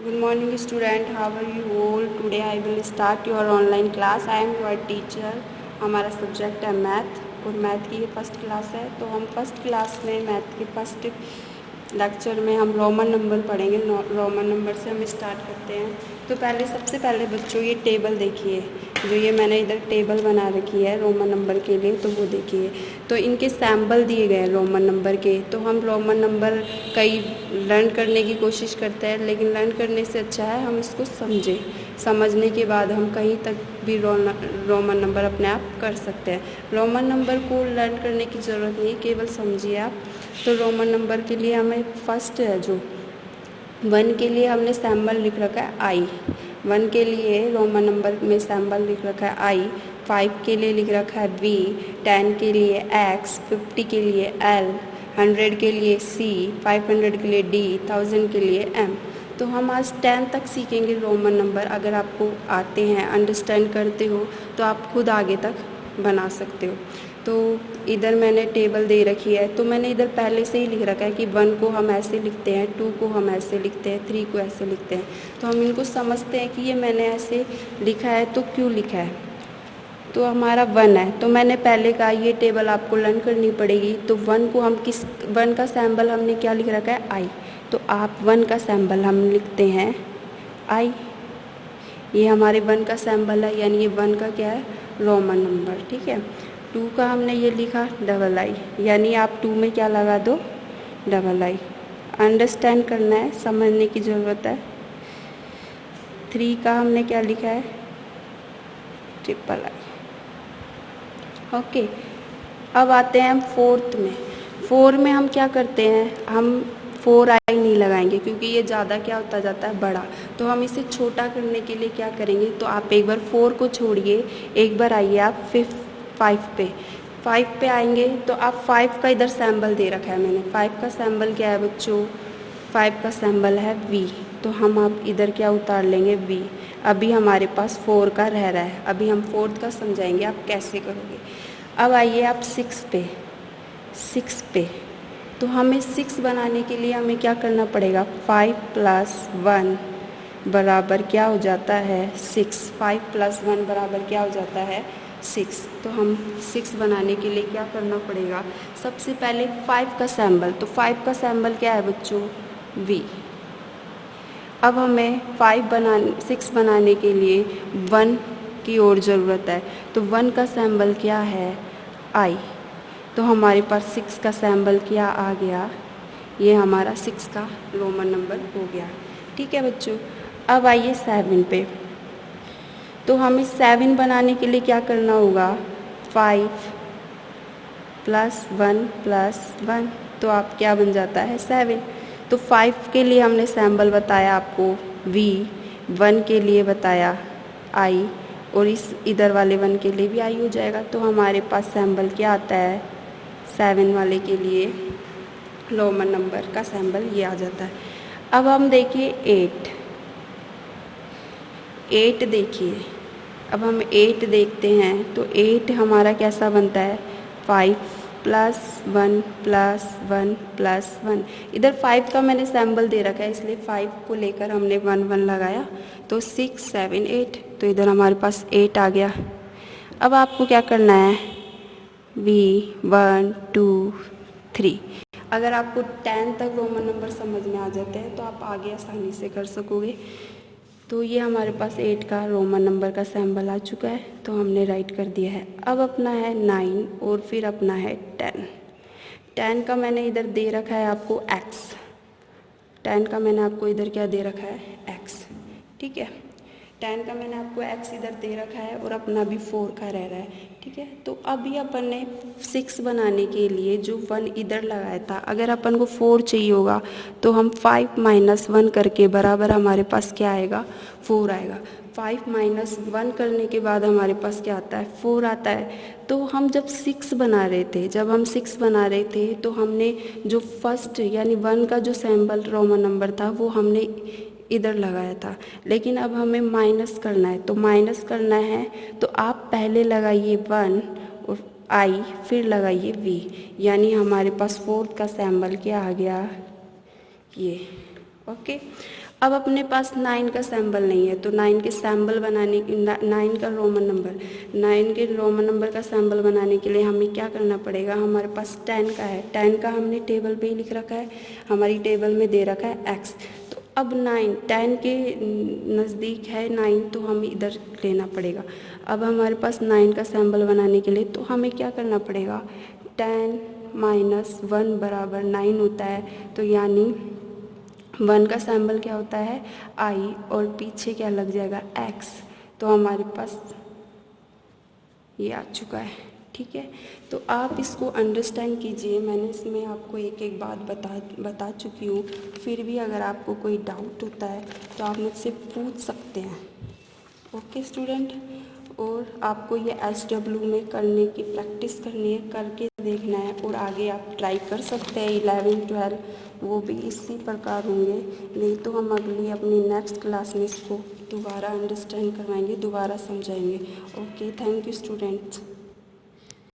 Good morning student, how are you all? Today I will start your online class. I am your teacher. हमारा subject है math और math की ये first class है। तो हम फर्स्ट क्लास में मैथ के फर्स्ट लेक्चर में हम रोमन नंबर पढ़ेंगे। रोमन नंबर से हम स्टार्ट करते हैं। तो सबसे पहले बच्चों ये टेबल देखिए, जो ये मैंने इधर टेबल बना रखी है रोमन नंबर के लिए, तो वो देखिए। तो इनके सैम्बल दिए गए हैं रोमन नंबर के। तो हम रोमन नंबर कई लर्न करने की कोशिश करते हैं, लेकिन लर्न करने से अच्छा है हम इसको समझें। समझने के बाद हम कहीं तक भी रोमन नंबर अपने आप कर सकते हैं। रोमन नंबर को लर्न करने की ज़रूरत नहीं, केवल समझिए आप। तो रोमन नंबर के लिए हमें फर्स्ट है जो 1 के लिए हमने सैम्बल लिख रखा है आई। 1 के लिए रोमन नंबर में सैम्बल लिख रखा है आई। 5 के लिए लिख रखा है वी। 10 के लिए एक्स। 50 के लिए एल। 100 के लिए सी। 500 के लिए डी। 1000 के लिए एम। तो हम आज 10 तक सीखेंगे रोमन नंबर। अगर आपको आते हैं, अंडरस्टैंड करते हो, तो आप खुद आगे तक बना सकते हो। तो इधर मैंने टेबल दे रखी है, तो मैंने इधर पहले से ही लिख रखा है कि 1 को हम ऐसे लिखते हैं, 2 को हम ऐसे लिखते हैं, 3 को ऐसे लिखते हैं। तो हम इनको समझते हैं कि ये मैंने ऐसे लिखा है तो क्यों लिखा है। तो हमारा 1 है, तो मैंने पहले कहा ये टेबल आपको लर्न करनी पड़ेगी। तो 1 को हम 1 का सैम्बल हमने क्या लिख रखा है, आई। तो आप 1 का सैम्बल हम लिखते हैं आई। ये हमारे 1 का सैम्बल है, यानी ये 1 का क्या है, रोमन नंबर। ठीक है। 2 का हमने ये लिखा डबल आई, यानी आप 2 में क्या लगा दो, डबल आई। अंडरस्टैंड करना है, समझने की ज़रूरत है। 3 का हमने क्या लिखा है, ट्रिपल आई। ओके, अब आते हैं हम 4th में। 4 में हम क्या करते हैं, हम 4 आई नहीं लगाएंगे, क्योंकि ये ज़्यादा क्या होता जाता है, बड़ा। तो हम इसे छोटा करने के लिए क्या करेंगे, तो आप एक बार 4 को छोड़िए, एक बार आइए आप 5 पे। 5 पे आएंगे तो आप 5 का इधर सैम्बल दे रखा है मैंने। 5 का सैम्बल क्या है बच्चों, 5 का सैम्बल है वी। तो हम अब इधर क्या उतार लेंगे, वी। अभी हमारे पास 4 का रह रहा है, अभी हम 4th का समझाएंगे आप कैसे करोगे। अब आइए आप 6 पे। 6 पे तो हमें 6 बनाने के लिए हमें क्या करना पड़ेगा, 5 + 1 बराबर क्या हो जाता है, 6। 5 + 1 बराबर क्या हो जाता है, 6। तो हम 6 बनाने के लिए क्या करना पड़ेगा, सबसे पहले 5 का सैम्बल। तो 5 का सैम्बल क्या है बच्चों, वी। अब हमें 6 बनाने के लिए 1 की और ज़रूरत है। तो 1 का सैम्बल क्या है, आई। तो हमारे पास 6 का सैम्बल क्या आ गया, ये हमारा 6 का रोमन नंबर हो गया। ठीक है बच्चों। अब आइए 7 पे। तो हमें 7 बनाने के लिए क्या करना होगा, 5 + 1 + 1। तो आप क्या बन जाता है, 7। तो 5 के लिए हमने सैम्बल बताया आपको वी। 1 के लिए बताया आई, और इस इधर वाले 1 के लिए भी आई हो जाएगा। तो हमारे पास सैम्बल क्या आता है, 7 वाले के लिए रोमन नंबर का सैम्बल ये आ जाता है। अब हम देखिए 8 देखिए। अब हम 8 देखते हैं, तो 8 हमारा कैसा बनता है, 5 + 1 + 1 + 1। इधर 5 का मैंने सैम्बल दे रखा है, इसलिए 5 को लेकर हमने 1 1 लगाया। तो 6 7 8, तो इधर हमारे पास 8 आ गया। अब आपको क्या करना है, वी 1 2 3। अगर आपको 10 तक रोमन नंबर समझ में आ जाते हैं तो आप आगे आसानी से कर सकोगे। तो ये हमारे पास 8 का रोमन नंबर का सैम्बल आ चुका है, तो हमने राइट कर दिया है। अब अपना है 9 और फिर अपना है 10। 10 का मैंने इधर दे रखा है आपको x। 10 का मैंने आपको इधर क्या दे रखा है, x। ठीक है। 10 का मैंने आपको x इधर दे रखा है, और अपना भी 4 का रह रहा है। ठीक है। तो अभी अपन ने 6 बनाने के लिए जो 1 इधर लगाया था, अगर अपन को 4 चाहिए होगा तो हम 5 - 1 करके बराबर हमारे पास क्या आएगा, 4 आएगा। 5 - 1 करने के बाद हमारे पास क्या आता है, 4 आता है। तो हम जब 6 बना रहे थे, तो हमने जो फर्स्ट यानी 1 का जो सैम्बल रोमन नंबर था वो हमने इधर लगाया था। लेकिन अब हमें माइनस करना है, तो माइनस करना है तो आप पहले लगाइए 1 और आई, फिर लगाइए वी, यानी हमारे पास 4th का सैम्बल क्या आ गया, ये। ओके। अब अपने पास 9 का सैम्बल नहीं है, तो 9 के सैम्बल बनाने 9 का रोमन नंबर 9 के रोमन नंबर का सैम्बल बनाने के लिए हमें क्या करना पड़ेगा, हमारे पास 10 का है, 10 का हमने टेबल पे ही लिख रखा है, हमारी टेबल में दे रखा है x। तो अब 9 10 के नज़दीक है 9, तो हमें इधर लेना पड़ेगा। अब हमारे पास 9 का सैम्बल बनाने के लिए तो हमें क्या करना पड़ेगा, 10 माइनस 1 बराबर 9 होता है, तो यानी 1 का सैम्बल क्या होता है i, और पीछे क्या लग जाएगा x। तो हमारे पास ये आ चुका है। ठीक है, तो आप इसको अंडरस्टैंड कीजिए। मैंने इसमें आपको एक एक बात बता चुकी हूँ, फिर भी अगर आपको कोई डाउट होता है तो आप मुझसे पूछ सकते हैं। ओके स्टूडेंट, और आपको ये SW में करने की प्रैक्टिस करनी है, करके देखना है, और आगे आप ट्राई कर सकते हैं 11 12 वो भी इसी प्रकार होंगे। नहीं तो हम अगली अपनी नेक्स्ट क्लास में इसको दोबारा अंडरस्टैंड करवाएंगे, दोबारा समझाएंगे। Okay, thank you students.